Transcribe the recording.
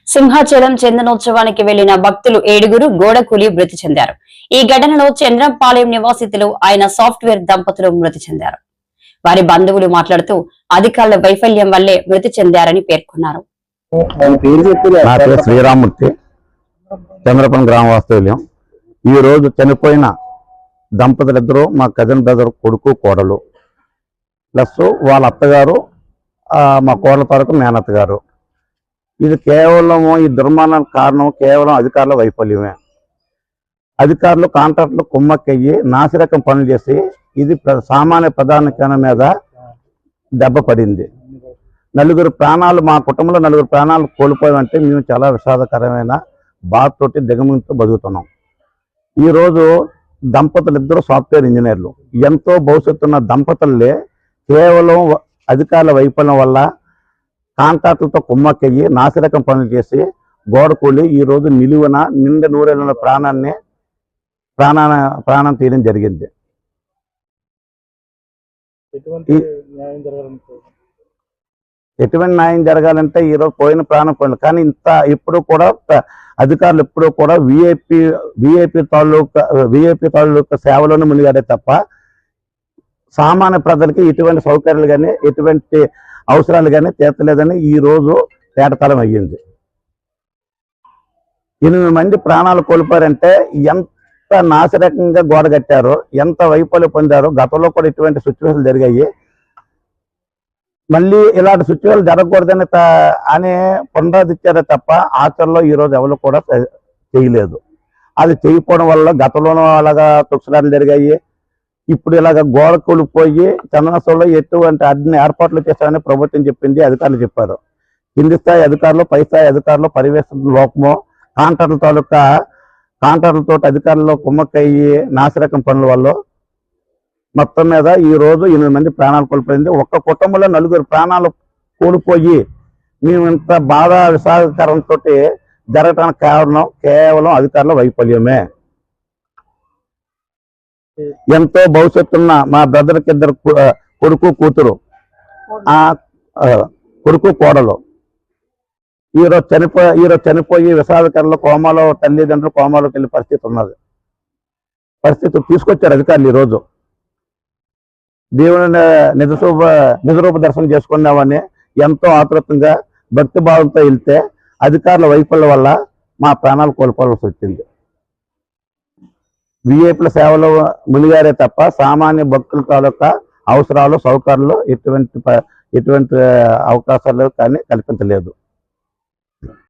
సింహాచలం చందనోత్సవానికి వెళ్లిన భక్తులు 7గురు గోడ కూలి మృతి చెందారు. ఈ ఘటనలో చంద్రంపాలెం నివాసితులు ఆయన సాఫ్ట్వేర్ దంపతులు మృతి చెందారు. వారి బంధువులు మాట్లాడుతూ అధికారుల వైఫల్యం వల్లే మృతి చెందారని పేర్కొన్నారు. నా పేరు శ్రీరామూర్తి, చంద్రపల్లి గ్రామ వాస్తవ్యం. ఈ రోజు చనిపోయిన దంపతులిద్దరూ మా కజిన్ బ్రదర్ కొడుకు కోడలు, ప్లస్ వాళ్ళ అత్తగారు, మా కోడల తరకు మేనత్త గారు. ఇది కేవలం ఈ దుర్మరణానికి కారణం కేవలం అధికారుల వైఫల్యమే. అధికారులు కాంట్రాక్టులు కుమ్మక్కయ్యి నాసిరకం పనులు చేసి ఇది సామాన్య ప్రధానికరణ మీద దెబ్బ పడింది. నలుగురు ప్రాణాలు, మా కుటుంబంలో నలుగురు ప్రాణాలు కోల్పోయామంటే మేము చాలా విషాదకరమైన బాధతోటి దిగమింతో బతుకుతున్నాం. ఈరోజు దంపతులు ఇద్దరు సాఫ్ట్వేర్ ఇంజనీర్లు, ఎంతో భవిష్యత్తున్న దంపతులే కేవలం అధికారుల వైఫల్యం వల్ల కాంట్రాక్టులతో కుమ్మక్కయ్యి నాసిరకం పనులు చేసి గోడ కూలి ఈరోజు నిలువన నిండు నూరేళ్ళ ప్రాణం తీయడం జరిగింది. ఎటువంటి న్యాయం జరగాలంటే ఈరోజు పోయిన ప్రాణం పోయిన, కానీ ఇంత ఇప్పుడు కూడా అధికారులు ఎప్పుడూ కూడా విఐపి తాలూకా సేవలోనే మునిగాడే తప్ప సామాన్య ప్రజలకి ఎటువంటి సౌకర్యాలు కానీ ఎటువంటి అవసరాలు కానీ తీర్చలేదని ఈ రోజు తేటతలం అయ్యింది. 8 మంది ప్రాణాలు కోల్పోయారంటే ఎంత నాసిరకంగా గోడ కట్టారో, ఎంత వైఫల్యం పొందారో. గతంలో కూడా ఇటువంటి సిచ్యువేషన్లు జరిగాయి. మళ్ళీ ఇలాంటి సిచ్యువేషన్ జరగకూడదని అని పునరుద్ధరించారే తప్ప ఆచరణలో ఈరోజు ఎవరు కూడా చేయలేదు. అది చేయకపోవడం వల్ల గతంలోనూ అలాగా తుక్సరాలు జరిగాయి. ఇప్పుడు ఇలాగ గోడ కూలిపోయి చందనోత్సవంలో ఎటువంటి అన్ని ఏర్పాట్లు చేశారని ప్రభుత్వం చెప్పింది, అధికారులు చెప్పారు. కింది స్థాయి అధికారులు, పై స్థాయి అధికారులు పరివేశన లోపము, కాంట్రాక్టులతో అధికారులు కుమ్మక్కయ్యి నాసిరకం పనుల వల్ల మొత్తం మీద ఈ రోజు 8 మంది ప్రాణాలు కోల్పోయింది. ఒక్క కుటుంబంలో 4 ప్రాణాలు కోల్పోయి మేము ఇంత బాధ విషాదకరంతో జరగటానికి కారణం కేవలం అధికారుల వైఫల్యమే. ఎంతో భవిష్యత్తున్న మా బ్రదర్కి 2 కొడుకు కూతురు, కొడుకు కోడలు ఈరోజు చనిపోయి విషాదకరంలో కోమాలో, తల్లిదండ్రులు కోమాలోకి వెళ్ళే పరిస్థితి తీసుకొచ్చారు అధికారులు. ఈరోజు దేవుని నిజరూప దర్శనం చేసుకున్నామని ఎంతో ఆతృతంగా భక్తి భావంతో వెళ్తే అధికారుల వైఫల్యం వల్ల మా ప్రాణాలు కోల్పోవాల్సి వచ్చింది. విఐపీల సేవలు మునిగారే తప్ప సామాన్య భక్తుల తాలూకా అవసరాలు, సౌకర్యాలు ఎటువంటి అవకాశాలు కానీ కల్పించలేదు.